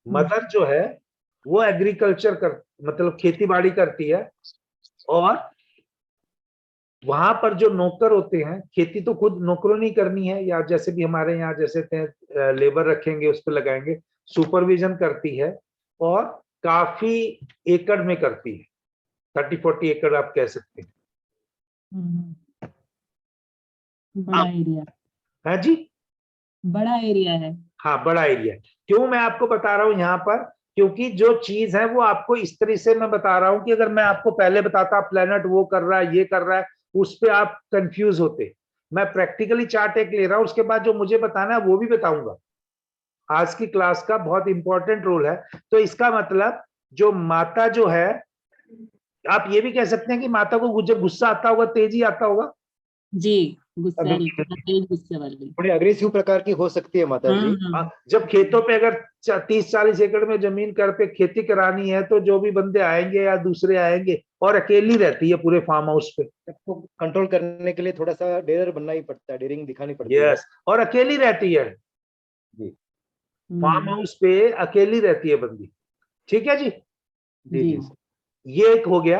Mother जो है वो एग्रीकल्चर कर मतलब खेती बाड़ी करती है, और वहां पर जो नौकर होते हैं, खेती तो खुद नौकरों नहीं करनी है, या जैसे भी हमारे यहाँ जैसे लेबर रखेंगे उस पर लगाएंगे, सुपरविजन करती है, और काफी एकड़ में करती है, 30-40 एकड़ आप कह सकते हैं। बड़ा एरिया है जी, बड़ा एरिया है। हाँ बड़ा एरिया। क्यों मैं आपको बता रहा हूँ यहाँ पर, क्योंकि जो चीज है वो आपको इस तरह से मैं बता रहा हूँ कि अगर मैं आपको पहले बताता प्लेनेट वो कर रहा है ये कर रहा है, उस पर आप कंफ्यूज होते। मैं प्रैक्टिकली चार्ट एक ले रहा हूँ, उसके बाद जो मुझे बताना है वो भी बताऊंगा। आज की क्लास का बहुत इंपॉर्टेंट रोल है। तो इसका मतलब जो माता जो है, आप ये भी कह सकते हैं कि माता को जब गुस्सा आता होगा, तेजी आता होगा जी, तेज गुस्से वाली, थोड़ी अग्रेसिव प्रकार की हो सकती है माता जी। जब खेतों पे अगर 30-40 एकड़ में जमीन कर पे खेती करानी है, तो जो भी बंदे आएंगे या दूसरे आएंगे, और अकेली रहती है पूरे फार्म हाउस पे, सबको कंट्रोल करने के लिए थोड़ा सा डेरर बनना ही पड़ता है, डेयरिंग दिखानी पड़ती है। यस, और अकेली रहती है जी, फार्म हाउस पे, अकेली रहती है बंदी। ठीक है जी, जी जी। ये एक हो गया।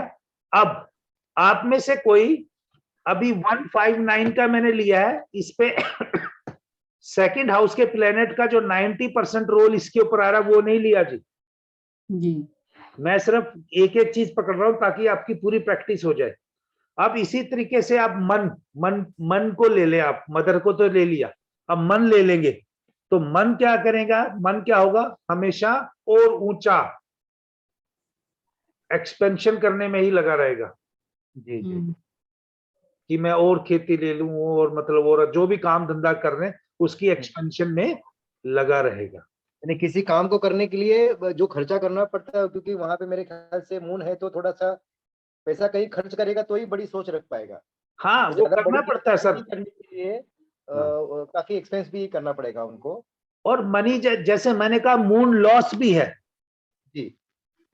अब आप में से कोई, अभी 159 का मैंने लिया है, इस पे सेकंड हाउस के प्लेनेट का जो 90% रोल इसके ऊपर आ रहा है वो नहीं लिया जी। जी, मैं सिर्फ एक एक चीज पकड़ रहा हूं ताकि आपकी पूरी प्रैक्टिस हो जाए। अब इसी तरीके से आप मन को ले ले, आप मदर को तो ले लिया, अब मन ले लेंगे, तो मन क्या करेगा, मन क्या होगा, हमेशा और ऊंचा एक्सपेंशन करने में ही लगा रहेगा। जी जी। कि मैं और खेती ले लूं, और मतलब और जो भी काम धंधा कर रहे हैं उसकी एक्सपेंशन में लगा रहेगा। यानी किसी काम को करने के लिए जो खर्चा करना पड़ता है, क्योंकि वहां पे मेरे ख्याल से मून है, तो थोड़ा सा पैसा कहीं खर्च करेगा तो ही बड़ी सोच रख पाएगा। हाँ, तो वो ज्यादा करना बड़ी पड़ता है सर, करने के लिए काफी एक्सपेंस भी करना पड़ेगा उनको। और मनी जैसे मैंने कहा मून लॉस भी है जी।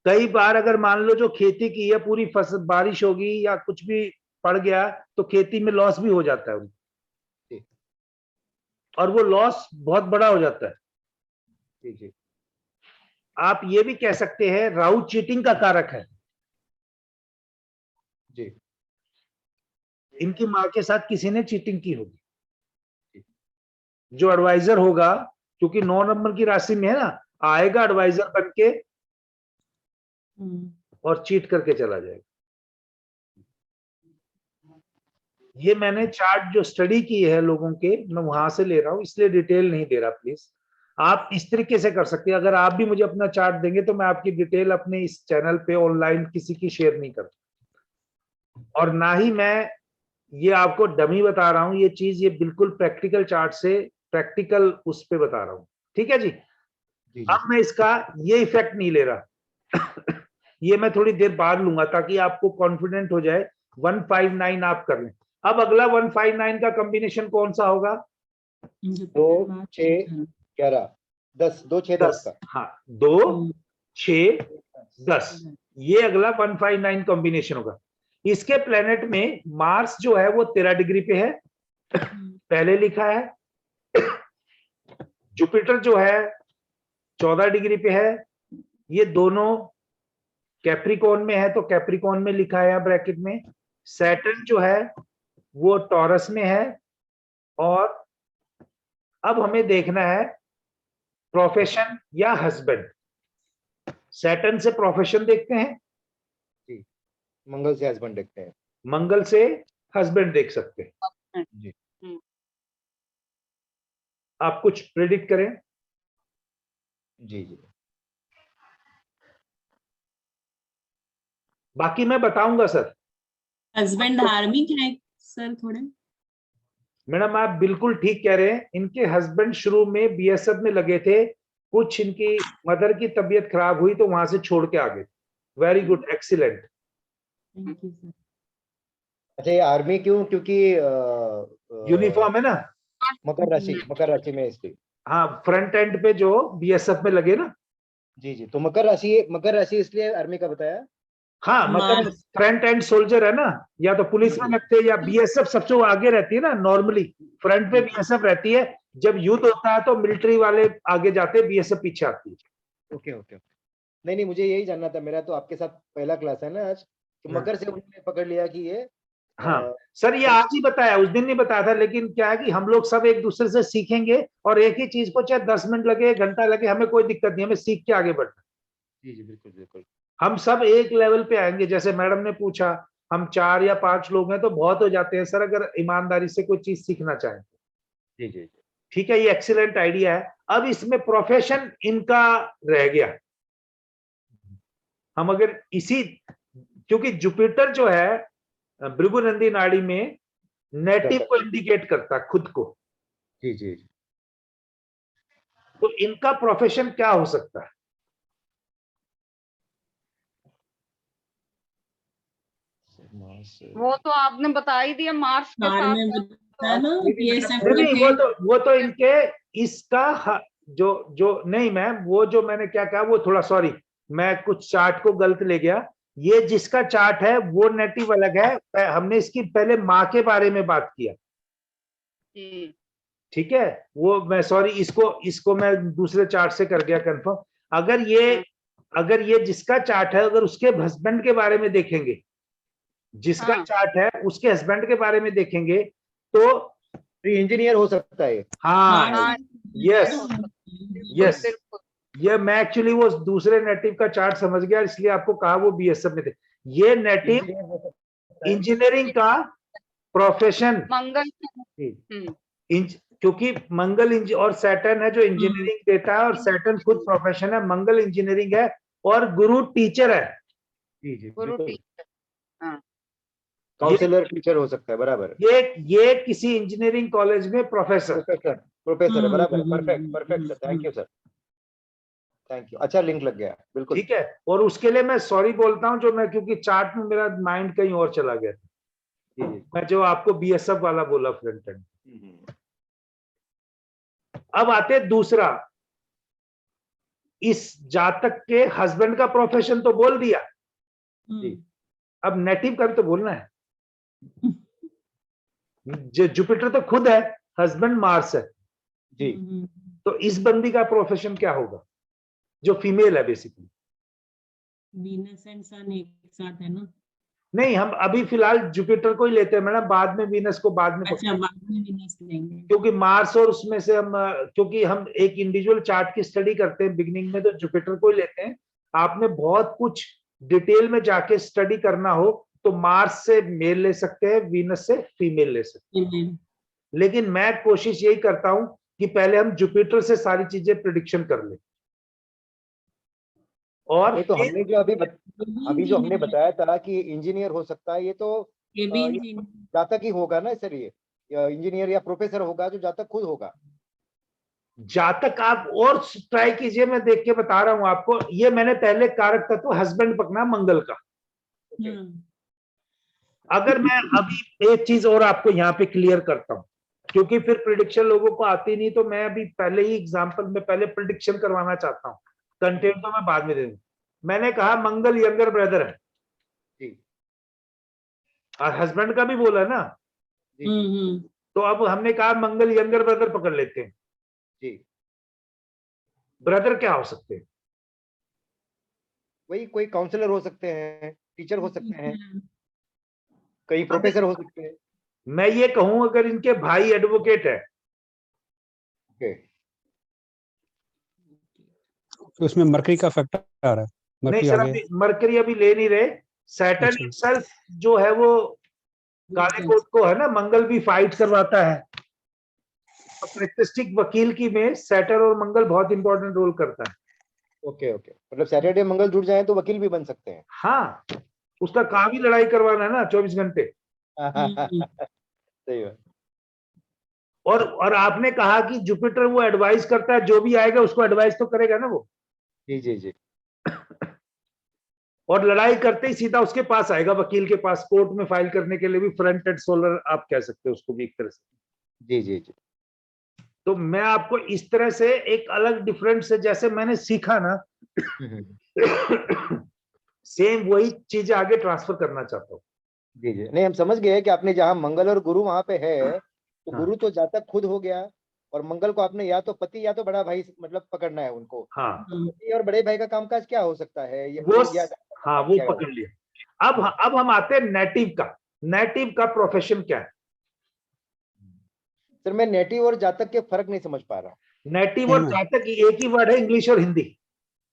कई बार। अगर मान लो जो खेती की है पूरी फसल, बारिश होगी या कुछ भी पड़ गया, तो खेती में लॉस भी हो जाता है जी और वो लॉस बहुत बड़ा हो जाता है। जी। जी आप ये भी कह सकते हैं राहु चीटिंग का कारक है। जी। इनकी मां के साथ किसी ने चीटिंग की होगी। जो एडवाइजर होगा, क्योंकि 9 नंबर की राशि में है ना, आएगा एडवाइजर बन के और चीट करके चला जाएगा। ये मैंने चार्ट जो स्टडी की है लोगों के, मैं वहां से ले रहा हूं, इसलिए डिटेल नहीं दे रहा। प्लीज आप इस तरीके से कर सकते हैं। अगर आप भी मुझे अपना चार्ट देंगे तो मैं आपकी डिटेल अपने इस चैनल पे ऑनलाइन किसी की शेयर नहीं करता, और ना ही मैं ये आपको डमी बता रहा हूं। ये चीज ये बिल्कुल प्रैक्टिकल चार्ट से, प्रैक्टिकल उस पे बता रहा हूं। ठीक है जी। अब मैं इसका ये इफेक्ट नहीं ले रहा ये मैं थोड़ी देर बाद लूंगा ताकि आपको कॉन्फिडेंट हो जाए। 159 आप कर लें। अब अगला 159 का कॉम्बिनेशन कौन सा होगा? 2 6 11 10, 2 6 10 का। हाँ, 2 6 10, ये अगला 159 कॉम्बिनेशन होगा। इसके प्लेनेट में मार्स जो है वो 13 डिग्री पे है, पहले लिखा है। जुपिटर जो है 14 डिग्री पे है, ये दोनों कैप्रिकॉन में है, तो कैप्रिकॉन में लिखा है ब्रैकेट में। सैटर्न जो है वो टॉरस में है। और अब हमें देखना है प्रोफेशन या हस्बैंड। सैटर्न से प्रोफेशन देखते हैं, जी, मंगल से हस्बैंड देखते हैं, मंगल से हस्बैंड देख सकते हैं जी। आप कुछ प्रेडिक्ट करें। जी जी। बाकी मैं बताऊंगा सर। हस्बैंड धार्मिक है सर थोड़े। मैडम आप बिल्कुल ठीक कह रहे हैं। इनके हस्बैंड शुरू में बीएसएफ में लगे थे, कुछ इनकी मदर की तबीयत खराब हुई तो वहां से छोड़ के आ गए। Very good, excellent. Thank you sir. अच्छा, ये आर्मी क्यों? क्योंकि यूनिफॉर्म है ना, मकर राशि में इसलिए। हाँ, फ्रंट एंड पे जो बीएसएफ में लगे ना। जी जी, तो मकर राशि इसलिए आर्मी का बताया। हाँ, मतलब फ्रंट एंड सोल्जर है ना, या तो पुलिस में लगते हैं या बीएसएफ सबसे आगे रहती है ना। नॉर्मली फ्रंट पे बीएसएफ रहती है, जब युद्ध होता है तो मिलिट्री वाले आगे जाते हैं, बीएसएफ पीछे आती है। Okay okay. नहीं नहीं, मुझे यही जानना था, मेरा तो आपके साथ पहला क्लास है ना आज, तो हाँ। मकर से उन्होंने पकड़ लिया कि ये हाँ सर, ये आज ही बताया, उस दिन नहीं बताया था, लेकिन क्या है कि हम लोग सब एक दूसरे से सीखेंगे और एक ही चीज को चाहे 10 मिनट लगे, 1 घंटा लगे, हमें कोई दिक्कत नहीं, हमें सीख के आगे बढ़ना। जी जी बिल्कुल बिल्कुल। हम सब एक लेवल पे आएंगे। जैसे मैडम ने पूछा, हम 4 या 5 लोग हैं तो बहुत हो जाते हैं सर, अगर ईमानदारी से कोई चीज सीखना चाहें। जी जी जी। ठीक है, ये एक्सीलेंट आइडिया है। अब इसमें प्रोफेशन इनका रह गया। हम अगर इसी, क्योंकि जुपिटर जो है भृगुनंदी नाड़ी में नेटिव को इंडिकेट करता है, खुद को। जी जी जी। तो इनका प्रोफेशन क्या हो सकता है? वो तो आपने बता ही दिया, मार्स के कार साथ में बताया ना बीएसएफ नहीं में नहीं, थे। वो तो इनके इसका जो जो नहीं मैम, वो जो मैंने क्या कहा वो थोड़ा, सॉरी मैं कुछ चार्ट को गलत ले गया। ये जिसका चार्ट है वो नेटिव अलग है, हमने इसकी पहले माँ के बारे में बात किया। जी। ठीक है, वो मैं सॉरी, इसको मैं दूसरे चार्ट से कर गया कंफर्म। अगर ये जिसका चार्ट है, अगर उसके हस्बैंड के बारे में देखेंगे, जिसका हाँ। चार्ट है उसके हस्बैंड के बारे में देखेंगे, तो इंजीनियर हो सकता है। हाँ हाँ, यस यस, बिल्कुल। ये मैं एक्चुअली वो दूसरे नेटिव का चार्ट समझ गया, इसलिए आपको कहा वो बीएसएफ में थे। ये नेटिव इंजीनियर हो सकता है। इंजीनियरिंग का प्रोफेशन, मंगल। क्योंकि मंगल और सैटर्न है जो इंजीनियरिंग देता है, और सैटर्न खुद प्रोफेशन है, मंगल इंजीनियरिंग है, और गुरु टीचर है। जी जी गुरु बिल्कुल। टीचर। हाँ। काउंसलर टीचर हो सकता है, बराबर। ये किसी इंजीनियरिंग कॉलेज में प्रोफेसर। प्रोफेसर प्रोफेसर है, बराबर। Perfect perfect sir, thank you sir, thank you. अच्छा लिंक लग गया, बिल्कुल। ठीक है, और उसके लिए मैं सॉरी बोलता हूं, जो मैं, क्योंकि चार्ट में मेरा माइंड कहीं और चला गया था। जी जी। मैं जो आपको बीएसएफ वाला बोला फ्रंट एंड। अब आते दूसरा, इस जातक के हस्बैंड का प्रोफेशन तो बोल दिया, अब नेटिव का भी तो बोलना है। जो जुपिटर तो खुद है, हस्बैंड मार्स है जी। तो इस बंदी का प्रोफेशन क्या होगा, जो फीमेल है बेसिकली? वीनस एंड सन एक साथ है ना? नहीं, हम अभी फिलहाल जुपिटर को ही लेते हैं मैडम, बाद में वीनस को बाद में अच्छा, बाद में वीनस लेंगे। क्योंकि मार्स और उसमें से हम, क्योंकि हम एक इंडिविजुअल चार्ट की स्टडी करते हैं बिगिनिंग में, तो जुपिटर को ही लेते हैं। आपने बहुत कुछ डिटेल में जाके स्टडी करना हो तो मार्स से मेल ले सकते हैं, वीनस से फीमेल ले सकते हैं। लेकिन मैं कोशिश यही करता हूं कि पहले हम जुपिटर से सारी चीजें प्रिडिक्शन कर लें, और तो हमने जो अभी जो हमने बताया था कि इंजीनियर हो सकता है, ये तो ये जातक ही होगा ना सर, ये इंजीनियर या प्रोफेसर होगा जो जातक खुद होगा। जातक आप और ट्राई कीजिए, मैं देख के बता रहा हूं आपको। ये मैंने पहले कारक तत्व हस्बैंड पकड़ा मंगल का। अगर मैं अभी एक चीज और आपको यहाँ पे क्लियर करता हूं, क्योंकि फिर प्रिडिक्शन लोगों को आती नहीं, तो मैं अभी पहले ही एग्जांपल में पहले प्रिडिक्शन करवाना चाहता हूं, कंटेंट तो मैं बाद में दे दूं। मैंने कहा मंगल यंगर ब्रदर है जी। और हस्बैंड का भी बोला ना, तो अब हमने कहा मंगल यंगर ब्रदर पकड़ लेते हैं। जी। ब्रदर क्या हो सकते हैं? वही कोई काउंसलर हो सकते हैं, टीचर हो सकते हैं, कई प्रोफेसर हो सकते हैं। मैं ये कहूं अगर इनके भाई एडवोकेट है, तो उसमें मरकरी का फैक्टर आ रहा है। नहीं सर, अभी मरकरी अभी ले नहीं रहे। सैटर्न इटसेल्फ जो है वो काले कोट को है ना, मंगल भी फाइट करवाता है। तो प्रैक्टिस्टिक वकील की में सैटर्न और मंगल बहुत इंपॉर्टेंट रोल करता है। ओके ओके, मतलब सैटरडे मंगल जुड़ जाए तो वकील भी बन सकते हैं। हाँ, उसका काम ही लड़ाई करवाना है ना 24 घंटे। सही बात। और आपने कहा कि जुपिटर वो एडवाइस करता है, जो भी आएगा उसको एडवाइस तो करेगा ना वो। जी जी जी। और लड़ाई करते ही सीधा उसके पास आएगा, वकील के पास, कोर्ट में फाइल करने के लिए भी फ्रंट एंड सोलर आप कह सकते हो उसको भी एक तरह से। जी जी जी। तो मैं आपको इस तरह से एक अलग डिफरेंट से, जैसे मैंने सीखा ना, सेम वही चीज आगे ट्रांसफर करना चाहता हूँ। जी जी। नहीं, हम समझ गए कि आपने जहाँ मंगल और गुरु वहां पे है, तो हाँ। गुरु तो जातक खुद हो गया और मंगल को आपने या तो पति या तो बड़ा भाई मतलब पकड़ना है उनको। हाँ पति और बड़े भाई का कामकाज क्या हो सकता है ये वो या हाँ वो क्या होगा? पकड़ लिया। अब हम आते हैं नेटिव का। नेटिव का प्रोफेशन क्या है? सर मैं नेटिव और जातक के फर्क नहीं समझ पा रहा। नेटिव और जातक एक ही वर्ड है, इंग्लिश और हिंदी।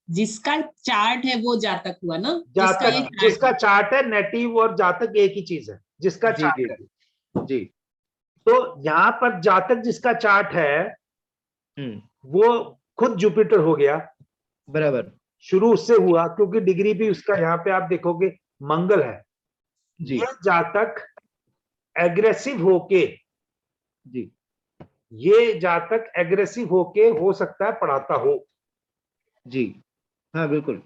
जिसका चार्ट है वो जातक हुआ ना, जिसका ये जातक chart जिसका है। चार्ट है, नेटिव और जातक एक ही चीज है, जिसका जी चार्ट जी है। जी। तो यहाँ पर जातक जिसका चार्ट है वो खुद जुपिटर हो गया, बराबर। शुरू उससे हुआ क्योंकि डिग्री भी उसका यहाँ पे आप देखोगे मंगल है। जी ये जातक एग्रेसिव होके, जी ये जातक एग्रेसिव होके हो सकता है पढ़ाता हो। जी हाँ बिल्कुल।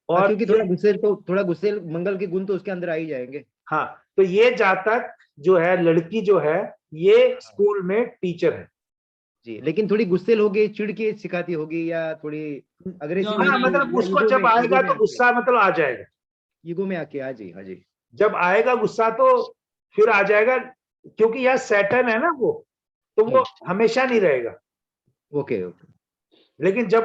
और क्योंकि थोड़ा गुस्सेल मंगल के गुण तो उसके अंदर आ ही जाएंगे। हाँ, तो ये जातक जो है, लड़की जो है, ये स्कूल में टीचर है। जी, लेकिन थोड़ी गुस्सेल होगी, चिढ़ के सिखाती होगी या थोड़ी अग्रेसिव हाँ, मतलब उसको जब आएगा तो गुस्सा मतलब आ जाएगा। ईगो में आके। हाँ जी हाँ जी। जब आएगा गुस्सा तो फिर आ जाएगा, क्योंकि यह सैटर्न है ना वो, तो वो हमेशा नहीं रहेगा। Okay okay. लेकिन जब